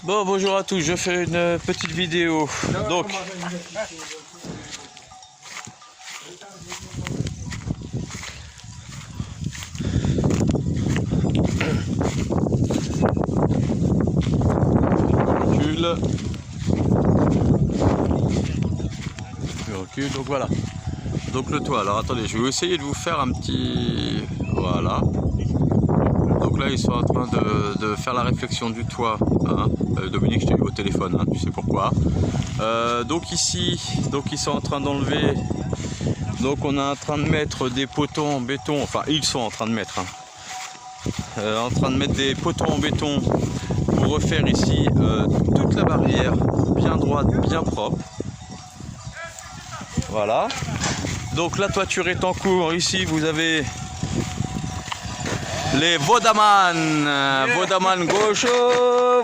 Bon, bonjour à tous, je fais une petite vidéo. Donc, je recule, donc voilà. Donc le toit, alors attendez, je vais essayer de vous faire un petit... Voilà. Donc là, ils sont en train de faire la réflexion du toit. Hein. Dominique, je t'ai eu au téléphone, hein, tu sais pourquoi. Donc ici, donc ils sont en train d'enlever. Donc on est en train de mettre des poteaux en béton. Enfin, ils sont en train de mettre. Des poteaux en béton pour refaire ici toute la barrière bien droite, bien propre. Voilà. Donc la toiture est en cours. Ici, vous avez les Vodaman, Vodaman gauche,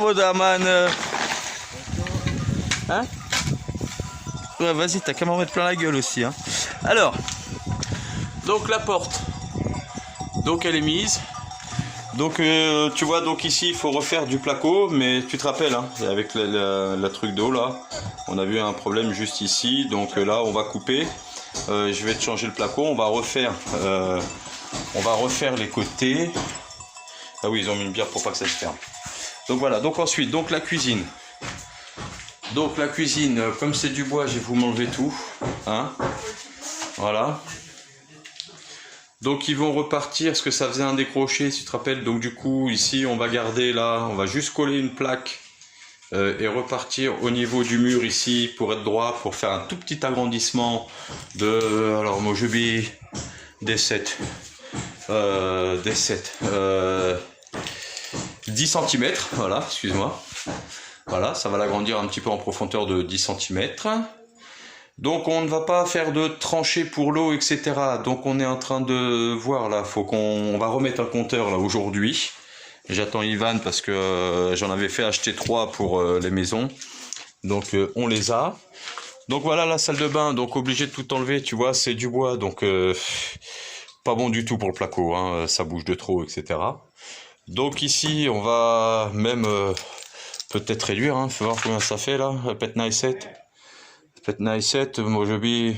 Vodaman. Hein? Ouais, vas-y, t'as qu'à m'en mettre plein la gueule aussi. Hein. Alors, donc la porte, donc elle est mise. Donc tu vois, donc ici il faut refaire du placo, mais tu te rappelles, hein, avec la truc d'eau là, on a vu un problème juste ici. Donc là, on va couper. Je vais te changer le placo. On va refaire les côtés. Ah oui, ils ont mis une bière pour pas que ça se ferme. Donc voilà, donc ensuite, donc la cuisine. Donc la cuisine, comme c'est du bois, je vais vous m'enlever tout. Hein, voilà. Donc ils vont repartir, parce que ça faisait un décroché, si tu te rappelles. Donc du coup, ici, on va garder là, on va juste coller une plaque et repartir au niveau du mur ici pour être droit, pour faire un tout petit agrandissement de... Alors moi je vais des 7. 10 cm, voilà, excuse-moi. Voilà, ça va l'agrandir un petit peu en profondeur de 10 cm. Donc on ne va pas faire de tranchées pour l'eau, etc. Donc on est en train de voir là, on va remettre un compteur là aujourd'hui. J'attends Ivan parce que j'en avais fait acheter 3 pour les maisons. Donc on les a. Donc voilà la salle de bain, donc obligé de tout enlever, tu vois, c'est du bois, donc pas bon du tout pour le placo, hein, ça bouge de trop, etc. Donc ici, on va même peut-être réduire, hein, faut voir combien ça fait là, Pet Nice 7, Mojobi,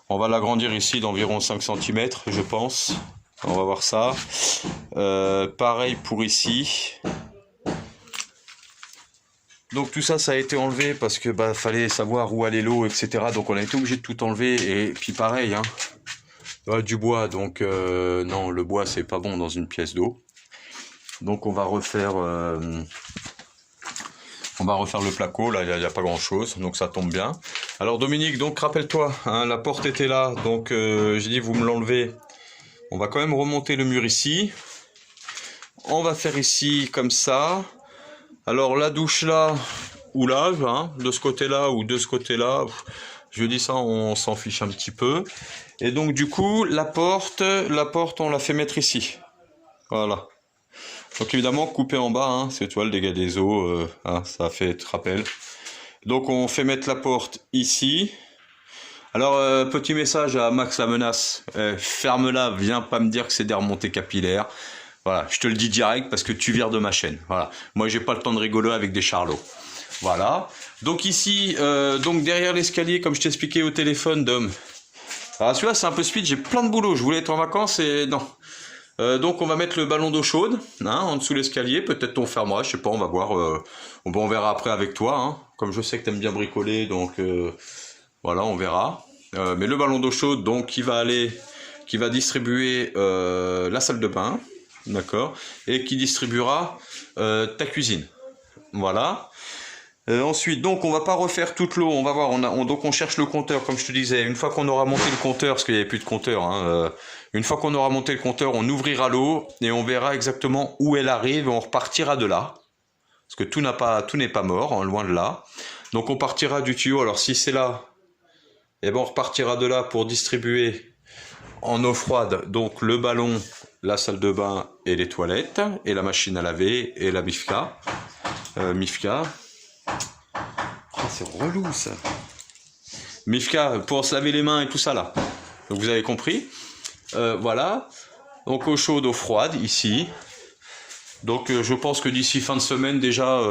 on va l'agrandir ici d'environ 5 cm, je pense. On va voir ça. Pareil pour ici. Donc tout ça, ça a été enlevé parce que fallait savoir où allait l'eau, etc. Donc on a été obligé de tout enlever. Et puis pareil, hein, du bois. Donc non, le bois c'est pas bon dans une pièce d'eau. Donc on va refaire le placo. Là, il n'y a pas grand chose, donc ça tombe bien. Alors Dominique, donc rappelle-toi, hein, la porte était là. Donc j'ai dit vous me l'enlevez. On va quand même remonter le mur ici. On va faire ici comme ça. Alors la douche là, ou là, hein, de ce côté-là ou de ce côté-là, je dis ça, on s'en fiche un petit peu. Et donc du coup, la porte, on l'a fait mettre ici. Voilà. Donc évidemment, couper en bas, hein, c'est, tu vois, le dégât des eaux, hein, ça fait, tu te rappelles. Donc on fait mettre la porte ici. Alors, petit message à Max la menace, ferme-la, viens pas me dire que c'est des remontées capillaires. Voilà, je te le dis direct parce que tu vires de ma chaîne. Voilà, moi j'ai pas le temps de rigoler avec des charlots. Voilà, donc ici, donc derrière l'escalier, comme je t'expliquais au téléphone, Dom. Alors celui-là c'est un peu speed, j'ai plein de boulot, je voulais être en vacances et non. Donc on va mettre le ballon d'eau chaude, hein, en dessous de l'escalier, peut-être on fermera, je sais pas, on va voir. On verra après avec toi, hein, comme je sais que tu aimes bien bricoler, donc voilà, on verra. Mais le ballon d'eau chaude, donc qui va distribuer la salle de bain. D'accord, et qui distribuera ta cuisine. Voilà. Ensuite, donc on va pas refaire toute l'eau. On va voir. Donc on cherche le compteur, comme je te disais. Une fois qu'on aura monté le compteur, parce qu'il n'y avait plus de compteur. Hein, une fois qu'on aura monté le compteur, on ouvrira l'eau et on verra exactement où elle arrive. Et on repartira de là, parce que tout n'est pas mort, hein, loin de là. Donc on partira du tuyau. Alors si c'est là, et ben on repartira de là pour distribuer en eau froide, donc le ballon, la salle de bain et les toilettes, et la machine à laver, et la Mifka. Mifka. Oh, c'est relou ça. Mifka, pour se laver les mains et tout ça là. Donc vous avez compris. Voilà. Donc eau chaude, eau froide, ici. Donc je pense que d'ici fin de semaine déjà,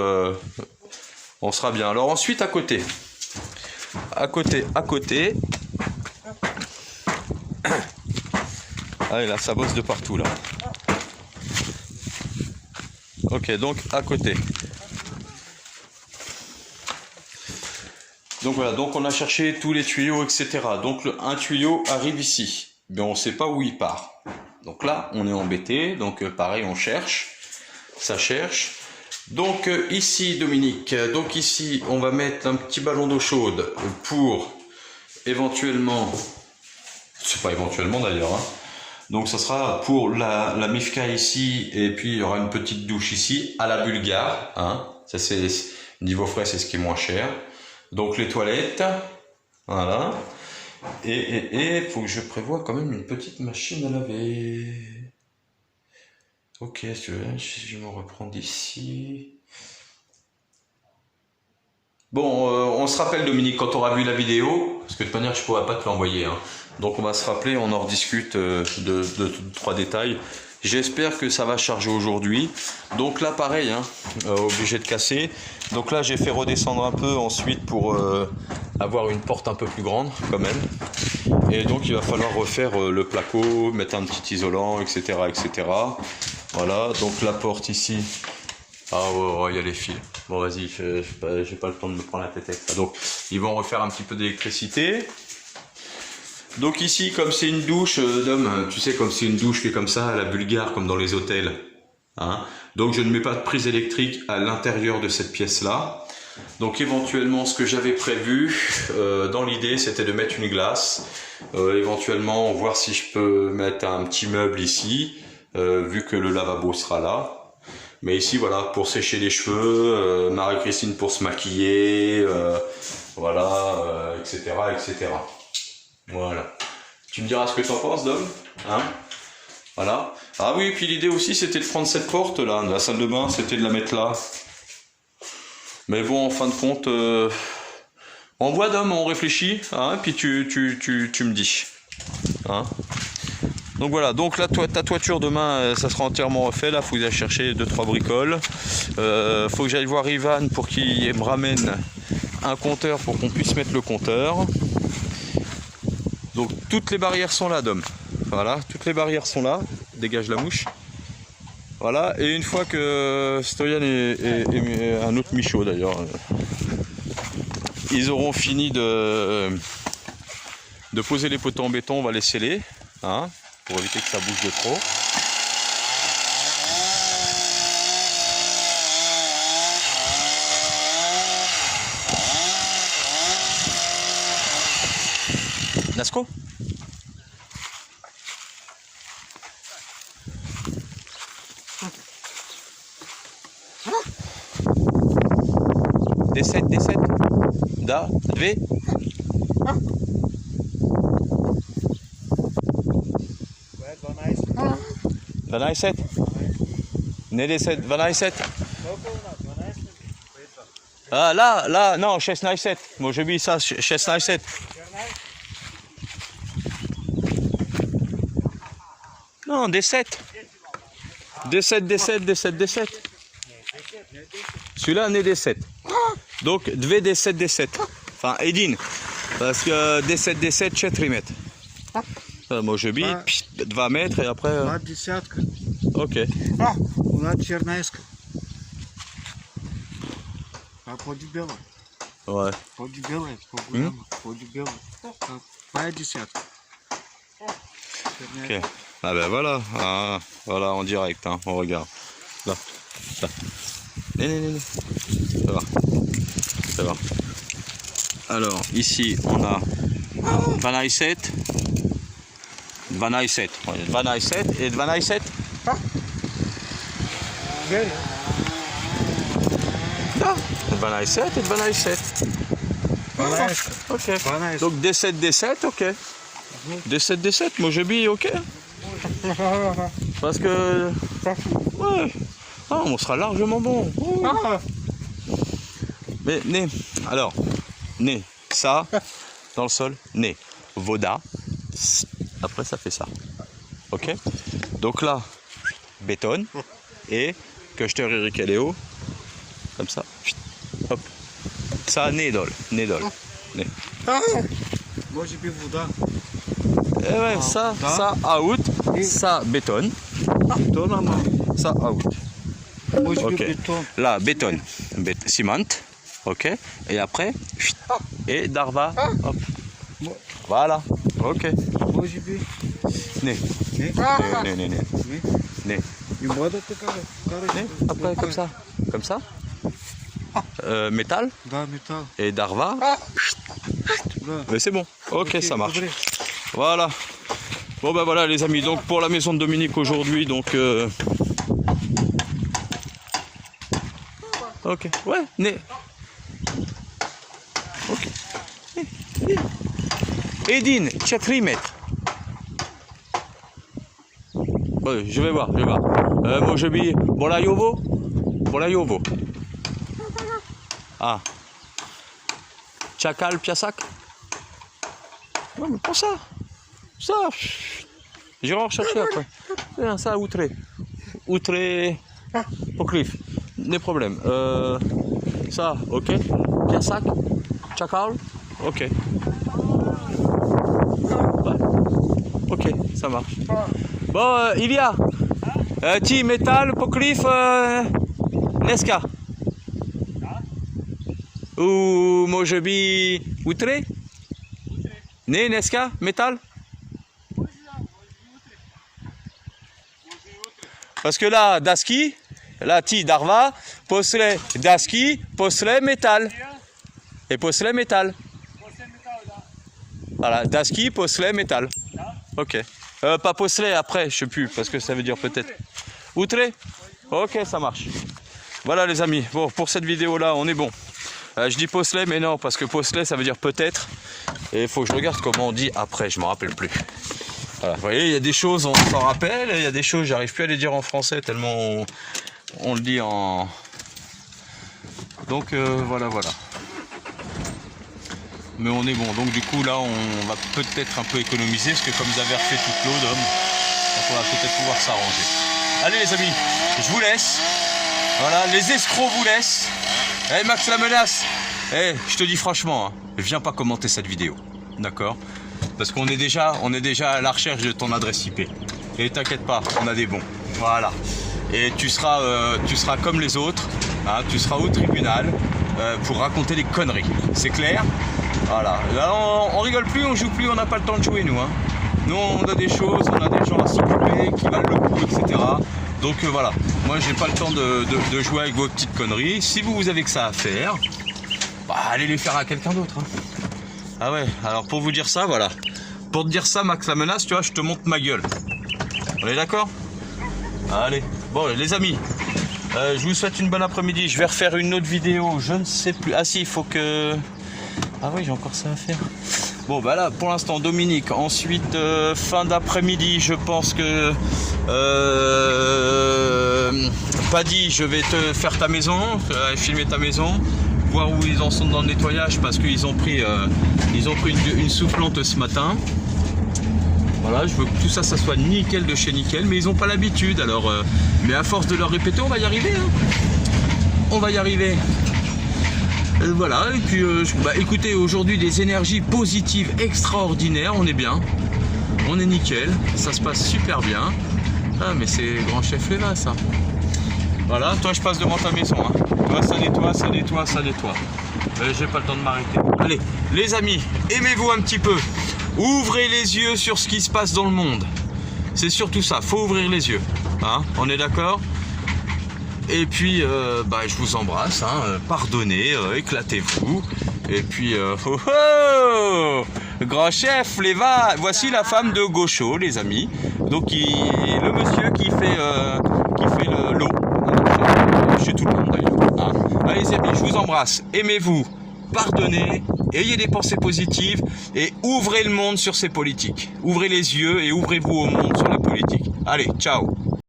on sera bien. Alors ensuite à côté. À côté. Ah et là ça bosse de partout là. Ok, donc à côté. Donc voilà, donc on a cherché tous les tuyaux, etc. Donc un tuyau arrive ici, mais on ne sait pas où il part. Donc là, on est embêté, donc pareil, on cherche, ça cherche. Donc ici, Dominique, donc ici, on va mettre un petit ballon d'eau chaude pour éventuellement, c'est pas éventuellement d'ailleurs, hein. Donc ça sera pour la Mifka ici, et puis il y aura une petite douche ici, à la Bulgare, hein. Ça c'est, niveau frais, c'est ce qui est moins cher. Donc les toilettes, voilà. Et il faut que je prévoie quand même une petite machine à laver. Ok, si je me reprends d'ici. Bon, on se rappelle Dominique quand on aura vu la vidéo, parce que de toute manière je ne pourrai pas te l'envoyer, hein. Donc on va se rappeler, on en rediscute de 3 détails. J'espère que ça va charger aujourd'hui. Donc là pareil, hein, obligé de casser. Donc là j'ai fait redescendre un peu ensuite pour avoir une porte un peu plus grande quand même. Et donc il va falloir refaire le placo, mettre un petit isolant, etc. etc. Voilà, donc la porte ici. Ah ouais, il y a les fils. Bon vas-y, j'ai pas le temps de me prendre la tête avec ça. Donc ils vont refaire un petit peu d'électricité. Donc ici, comme c'est une douche, Dom, tu sais, comme c'est une douche qui est comme ça, à la Bulgare, comme dans les hôtels. Hein, donc je ne mets pas de prise électrique à l'intérieur de cette pièce-là. Donc éventuellement, ce que j'avais prévu, dans l'idée, c'était de mettre une glace. Éventuellement, voir si je peux mettre un petit meuble ici, vu que le lavabo sera là. Mais ici, voilà, pour sécher les cheveux, Marie-Christine pour se maquiller, voilà, etc., etc. Voilà. Tu me diras ce que tu en penses, Dom, hein? Voilà. Ah oui, puis l'idée aussi, c'était de prendre cette porte là, de la salle de bain, c'était de la mettre là. Mais bon, en fin de compte, on voit, Dom, on réfléchit, hein, puis tu me dis. Hein? Donc voilà, donc là, ta toiture demain, ça sera entièrement refait. Là, il faut que j'aille chercher 2-3 bricoles. Faut que j'aille voir Ivan pour qu'il me ramène un compteur pour qu'on puisse mettre le compteur. Donc toutes les barrières sont là, Dom. Voilà, toutes les barrières sont là. Dégage la mouche. Voilà, et une fois que Stoyan et un autre Michaud d'ailleurs, ils auront fini de poser les poteaux en béton, on va les sceller, hein, pour éviter que ça bouge de trop. Nasco ? D7, da, 2. 12. Ne D7, 12. Ah là, non, 16. Może być ça, 16. Non, D7. D7. Celui-là, n'est D7. Donc, 2 D7. Enfin, Edin. Parce que D7, 4 mètres. Może być 2 mètres et après... Десятка. Ok. У нас чернайска. А подебела. Ouais. Подебела, подебела. Pas десятка. Ok. Ah ben voilà. Ah, voilà, en direct, hein. On regarde. Là. Non. Ça va. Alors, ici, on a 27. 12 et 12. Da, 12 et 12. Ok. Donc D7, ok. D7, moi je bille, ok. Parce que... Ouais. Ah, on sera largement bon. Mais, né. Alors, né. Ça, dans le sol. Né. Voda. Après, ça fait ça. Ok. Donc là, béton. Et Köster Erik Eléo. Comme ça. Hop. Ça, Nedol. Nedol. Moi, j'ai bu Vouda. Et ouais, ça out. Ça, béton. Béton, maman. Ça, out. Moi, j'ai bu Ok. béton. Là, béton. Ciment. Ok. Et après, et Darva. Hop. Voilà. Ok. Moi, j'ai bu. Né. Né. Né, né, né. Né. Né. И вода такая. Né. Après, comme ça. Comme ça. Métal. Да, métal. Et Darva. Да. Mais c'est bon. Ok, ça marche. Добре. Voilà. Bon ben voilà les amis, donc pour la maison de Dominique aujourd'hui, donc ok, ouais, né. Ok. Edine, 4 mètres. Ouais, je vais voir, moi je vais. Bolayovo. Bolayovo. Ah. Chakal Piasak. Non mais pour ça. Ça. J'irai en rechercher après. Bien, ça, outré. Outré. Poclif. Des problèmes. Ça, ok. Piasak. Chakal. Ok. Ouais. Ok, ça marche. Bon, Ilia. Ti métal, Poclif, Neska. Ou Mojebi outré. Né, Neska, métal. Parce que là, Daski, là, Ti Darva, Posle Daski, Posle métal. Et Posle métal. Voilà, Daski, Posle métal. Ok. Pas Posle après, je sais plus, parce que ça veut dire peut-être. Outré. Ok, ça marche. Voilà les amis, bon, pour cette vidéo-là, on est bon. Je dis Posle, mais non, parce que Posle, ça veut dire peut-être. Et il faut que je regarde comment on dit après, je ne me rappelle plus. Voilà, vous voyez, il y a des choses, on s'en rappelle, et il y a des choses, j'arrive plus à les dire en français, tellement on le dit en... Donc voilà. Mais on est bon, donc du coup là, on va peut-être un peu économiser, parce que comme vous avez refait toute l'eau d'homme, on va peut-être pouvoir s'arranger. Allez les amis, je vous laisse. Voilà, les escrocs vous laissent. Eh Max la menace. Je te dis franchement, hein, viens pas commenter cette vidéo, d'accord? Parce qu'on est déjà à la recherche de ton adresse IP. Et t'inquiète pas, on a des bons. Voilà. Et tu seras comme les autres, hein, tu seras au tribunal pour raconter des conneries. C'est clair? Voilà. Là, on rigole plus, on joue plus, on n'a pas le temps de jouer nous. Hein. Nous, on a des choses, on a des gens à s'occuper qui valent le coup, etc. Donc voilà. Moi, j'ai pas le temps de jouer avec vos petites conneries. Si vous avez que ça à faire, bah, allez les faire à quelqu'un d'autre. Hein. Ah ouais, alors pour vous dire ça, voilà. Pour te dire ça, Max la menace, tu vois, je te montre ma gueule. On est d'accord? Allez, bon les amis, je vous souhaite une bonne après-midi. Je vais refaire une autre vidéo, je ne sais plus. Ah si, il faut que... Ah oui, j'ai encore ça à faire. Bon bah là, pour l'instant, Dominique. Ensuite, fin d'après-midi, je pense que... Paddy, je vais te faire ta maison, filmer ta maison. Voir où ils en sont dans le nettoyage parce qu'ils ont pris une soufflante ce matin. Voilà, je veux que tout ça soit nickel de chez nickel, mais ils n'ont pas l'habitude. Alors, mais à force de leur répéter, on va y arriver. Hein. On va y arriver. Voilà, et puis écoutez, aujourd'hui des énergies positives extraordinaires, on est bien, on est nickel, ça se passe super bien. Ah mais c'est grand chef Léva ça. Voilà, toi je passe devant ta maison. Hein. Toi ça nettoie. J'ai pas le temps de m'arrêter. Allez, les amis, aimez-vous un petit peu. Ouvrez les yeux sur ce qui se passe dans le monde. C'est surtout ça, faut ouvrir les yeux. Hein, on est d'accord? Et puis, je vous embrasse. Hein, pardonnez, éclatez-vous. Et puis, grand chef, Léva. Voici la femme de Gaucho, les amis. Donc, le monsieur qui fait l'eau. Chez tout le monde d'ailleurs. Hein. Allez les amis, je vous embrasse. Aimez-vous, pardonnez, ayez des pensées positives et ouvrez le monde sur ces politiques. Ouvrez les yeux et ouvrez-vous au monde sur la politique. Allez, ciao.